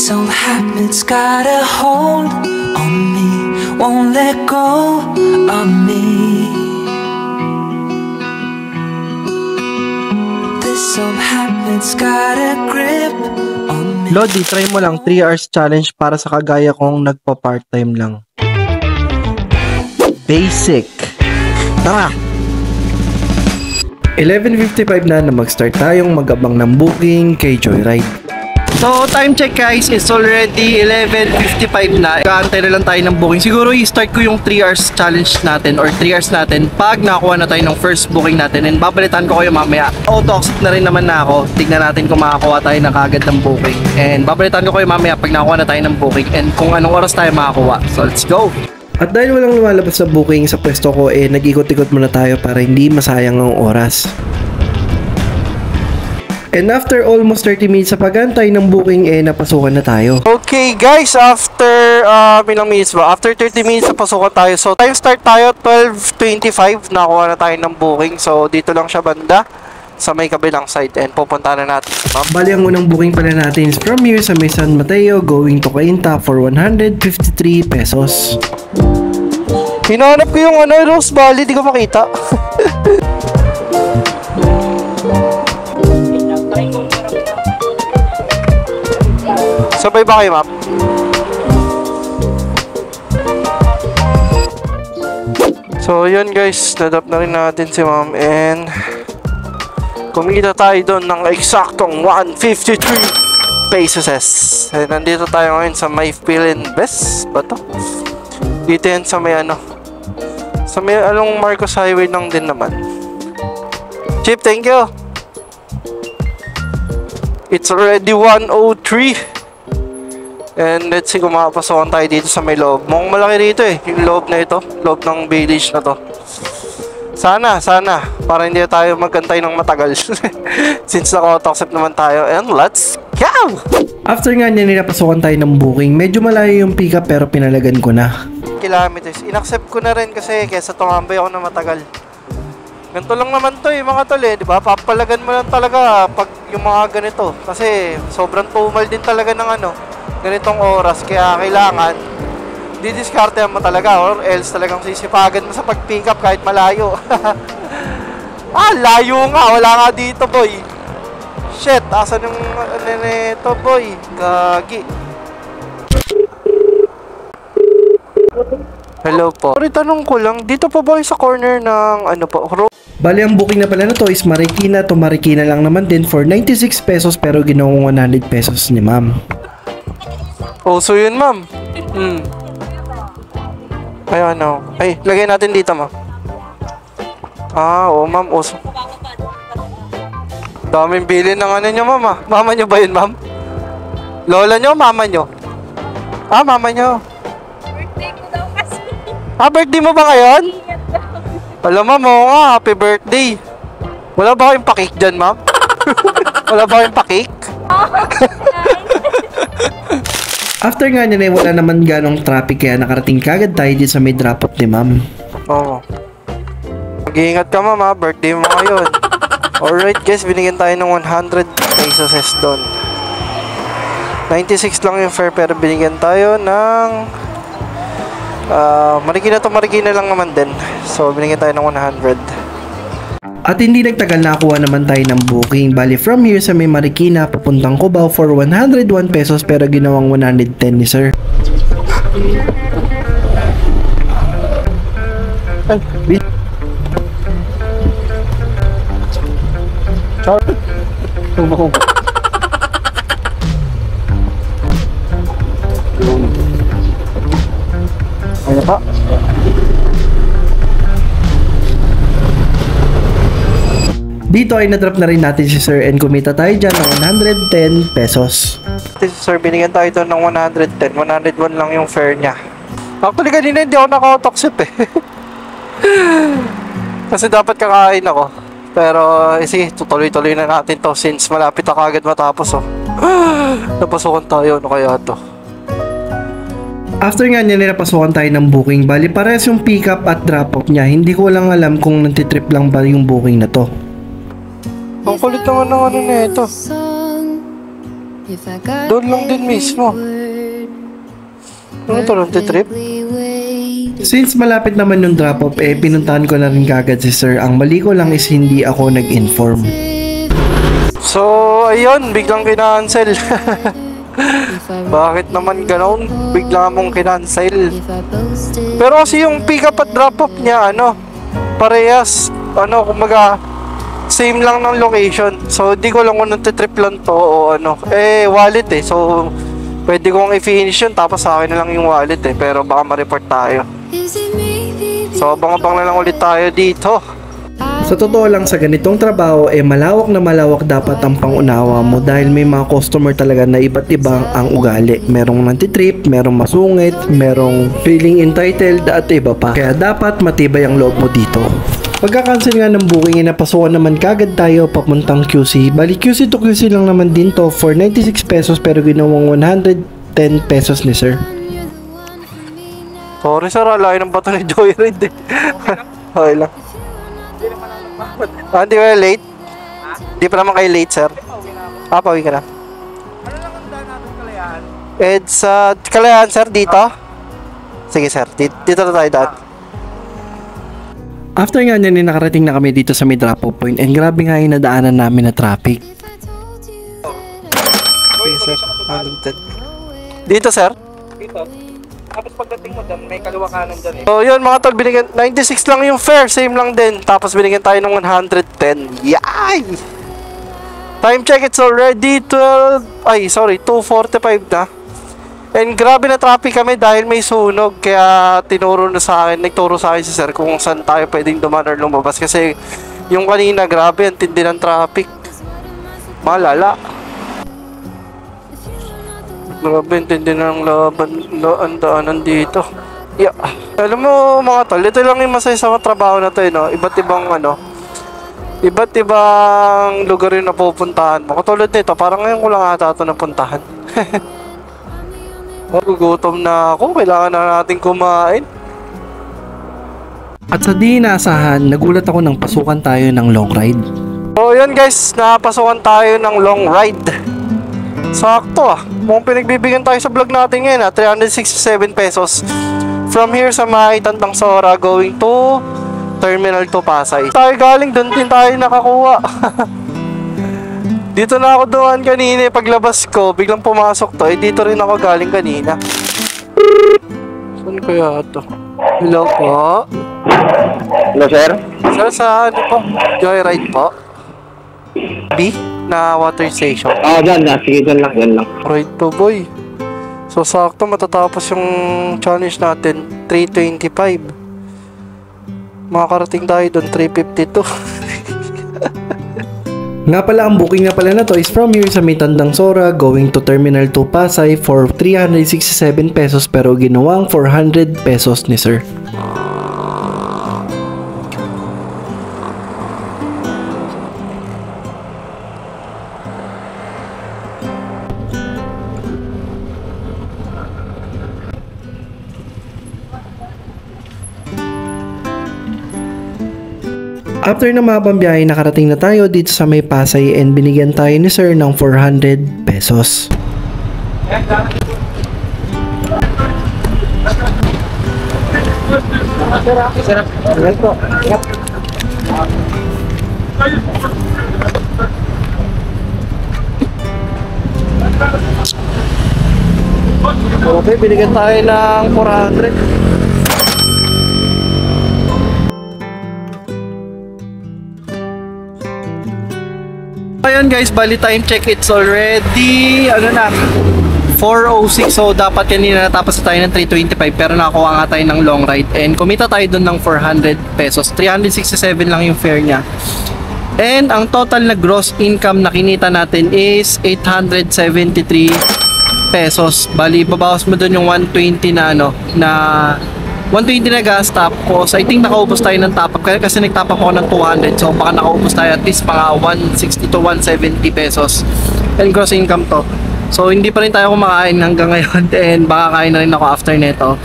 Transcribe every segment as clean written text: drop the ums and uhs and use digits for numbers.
This old habit's got a hold on me, won't let go of me. This old habit's got a grip on me. Lodi, try mo lang 3 hours challenge para sa kagaya kong nagpa-part-time lang. Basic. Tara! 11:55 na mag-start tayong mag-abang ng booking kay Joyride. So, time check guys, it's already 11:55 na. Kaantay na lang tayo ng booking. Siguro i-start ko yung 3 hours challenge natin or 3 hours natin pag nakakuha na tayo ng first booking natin, and babalitan ko kayo mamaya. Auto-accept na rin naman na ako. Tignan natin kung makakuha tayo na kagad ng booking. And babalitan ko kayo mamaya pag nakakuha na tayo ng booking and kung anong oras tayo makakuha. So, let's go! At dahil walang lumalabas sa booking sa pwesto ko, nag-ikot-ikot muna tayo para hindi masayang ang oras. And after almost 30 minutes sa pag-antay ng booking, napasukan na tayo. Okay guys, after ilang minutes ba? After 30 minutes napasukan tayo. So time start tayo, 12:25, nakuha na tayo ng booking. So dito lang siya banda sa may kabilang side, and pupunta na natin si ma'am. Bali, ang unang booking pala natin is from here sa may San Mateo going to Cainta for 153 pesos. Hinahanap ko yung Rose Valley, di ko makita. Sabay ba kayo, ma'am? So, yun guys, nadap na rin natin si ma'am, and kumita tayo doon ng eksaktong 153 pesos. And nandito tayo ngayon sa may Philinvest ba to? Dito yan sa may sa may Marcos Highway lang din naman. Chip, thank you. It's already 1:03. And let's see kung makapasokan tayo dito sa may loob. Mukhang malaki rito yung loob na ito. Loob ng village na to. Sana, para hindi tayo magkantay ng matagal. Since naka-auto-accept naman tayo. And let's go! After nga niya nilapasukan tayo ng booking, medyo malayo yung pick up pero pinalagan ko na. Kilometers. In-accept ko na rin kasi kesa tumambay ako na matagal. Ganito lang naman to mga tol diba? Papalagan mo lang talaga pag yung mga ganito. Kasi sobrang tumal din talaga ng ganitong oras, kaya kailangan didiskartehan mo talaga or else talagang sisipagan mo sa pag-pick up kahit malayo. Layo nga, wala nga dito boy. Shit, asan yung nito boy? Gagi. Hello po. Sorry, tanong ko lang, dito pa ba sa corner ng Bali, ang booking na pala na to is Marikina to Marikina lang naman din for 96 pesos pero ginawang 100 pesos ni ma'am. Oh, so yun ma'am. Ayun, ay, lagay natin dito ma'am. Oo ma'am. Daming bilin ng nyo ma'am. Mama nyo ba yun ma'am? Lola nyo, mama nyo? Mama nyo. Birthday ko daw kasi. Birthday mo ba ngayon? Alam ma'am, nga, happy birthday. Wala ba kayong pakik dyan ma'am? Wala ba kayong pakik? After nga niya wala naman ganong traffic kaya nakarating kagad tayo dito sa may drop-off ni ma'am. Oo. Mag-iingat ka ma'am birthday mo ngayon. Alright guys, binigyan tayo ng 100 pesos doon. 96 lang yung fare pero binigyan tayo ng Marikina to Marikina lang naman din. So binigyan tayo ng 100. At hindi nagtagal nakakuha naman tayo ng booking. Bali from here sa may Marikina papuntang Cubao for 101 pesos pero ginawang 110 ni sir. Ano pa? Dito ay na-drop na rin natin si sir and kumita tayo dyan ng 110 pesos. Sir, binigyan tayo ito ng 110. 101 lang yung fare niya. Actually, kanina hindi ako naka-auto-accept Kasi dapat kakain ako. Pero, sige, tutuloy-tuloy na natin to since malapit na kagad matapos Napasukan tayo, ano kaya to? After nga niya napasukan tayo ng booking, bali parehas yung pick up at drop off niya. Hindi ko lang alam kung nantitrip lang ba yung booking na to. Ang kulit naman ng na ito. Doon lang din mismo. Ano to, trip? Since malapit naman yung drop-off, pinuntahan ko na rin kagad si sir. Ang mali ko lang is hindi ako nag-inform. So, ayun, biglang kinancel. Bakit naman ganon? Bigla mong kinancel. Pero kasi yung pick up at drop off niya, parehas, kumaga, same lang ng location. So, di ko lang kung nagtitrip lang to o wallet So, pwede kong i-finish yun, tapos sa akin na lang yung wallet pero baka ma-report tayo. So, abang-abang na lang ulit tayo dito. Sa totoo lang, sa ganitong trabaho, malawak na malawak dapat ang pangunawa mo dahil may mga customer talaga na iba't ibang ang ugali. Merong nantitrip, merong masungit, merong feeling entitled at iba pa. Kaya dapat matibay ang loob mo dito. Pagka-cancel nga ng booking, napasukan naman kagad tayo papuntang QC. Bali QC to QC lang naman din to for 96 pesos pero ginawang 110 pesos ni sir. Sorry sir, alayin ng bato ni Joyride Okay lang. Hindi ka late? Hindi pa naman kayo late, sir. Pauwi ka na. Ano lang ang daan natin Kalayaan? Sa Kalayaan, sir, dito? Sige, sir. Dito na tayo daan. After nga niyan, nakarating na kami dito sa may drop-off point and grabe nga yung nadaanan namin na traffic. Okay, sir. Dito, sir? Dito. Tapos pagdating mo dyan, may kaliwa kanan dyan So, yun mga tol, binigyan, 96 lang yung fare, same lang din. Tapos binigyan tayo ng 110. Yay! Time check, it's already 2:45 na. And grabe na traffic kami dahil may sunog. Kaya nagturo sa akin si sir kung saan tayo pwedeng dumaan or lumabas. Kasi yung kanina, grabe, ang tindi ng traffic. Malala. Grabe, intindi na ng ang daanan dito. Yeah. Alam mo mga tol, ito lang yung masaya sa trabaho na to Iba't ibang lugar yung napupuntahan mo. Katulad nito, parang ngayon ko lang ata ito napuntahan. Gugutom na ako, kailangan na natin kumain. At sa di inaasahan, nagulat ako nang pasukan tayo ng long ride. So yun guys, napasukan tayo ng long ride. Sakto mukhang pinagbibigyan tayo sa vlog natin ngayon 367 pesos. From here sa may Tandang Sora going to Terminal 2 Pasay. Tayo galing, doon din tayo nakakuha. Dito na ako dumaan kanina, paglabas ko, biglang pumasok to. Dito rin ako galing kanina. Saan kaya ito? Hello po. Hello, sir? Sir, sa po? Joyride po? B? Na water station. Dyan na. Sige, dyan lang. Right to boy. So sakto matatapos yung challenge natin 325. Makakarating tayo doon 352. Nga pala, ang booking nga pala na to is from here sa may Tandang Sora going to Terminal 2 Pasay for 367 pesos pero ginawang 400 pesos ni sir. After na mahabang biyahe, nakarating na tayo dito sa may Pasay and binigyan tayo ni sir ng 400 pesos. Okay, binigyan tayo ng 400. Ayun guys, bali time check, it's already 4:06, so dapat kanina natapos na tayo ng 325 pero nakakuha nga tayo ng long ride and kumita tayo dun ng 400 pesos. 367 lang yung fare nya. And ang total na gross income na kinita natin is 873 pesos. Bali babawas mo dun yung 120 na na 120 na gas tapos I think nakaubos tayo ng top up kasi nag-top up ako ng 200, so baka nakaubos tayo at least mga 160 to 170 pesos and gross income to. So hindi pa rin tayo kumakain hanggang ngayon and baka kain na rin ako after neto.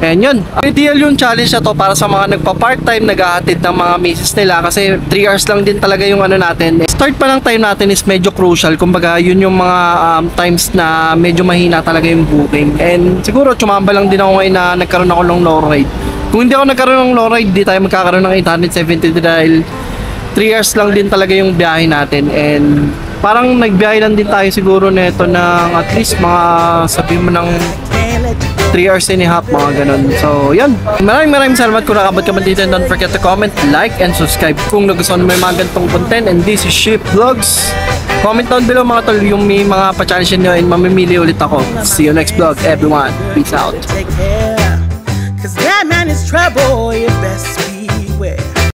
And yun, ideal yung challenge na to para sa mga nagpa-part-time, nag-ahatid ng mga misis nila kasi 3 hours lang din talaga yung ano natin. Start pa ng time natin is medyo crucial. Kumbaga, yun yung mga times na medyo mahina talaga yung booking. And siguro, tsumamba lang din ako ngayon na nagkaroon ako ng low ride. Kung hindi ako nagkaroon ng low ride, di tayo magkakaroon ng 870 dahil 3 hours lang din talaga yung biyahe natin. And parang nagbiyahe lang din tayo siguro nito ng at least mga sabihin mo ng 3 hours and a half, mga ganun. So, yun. Maraming salamat kung nakabot ka man dito. And don't forget to comment, like, and subscribe kung nagustuhan mo may mga ganitong content. And this is Ship Vlogs. Comment down below mga tol yung may mga pa-challenge nyo and mamimili ulit ako. See you next vlog, everyone. Peace out. Cause that man is trouble, you best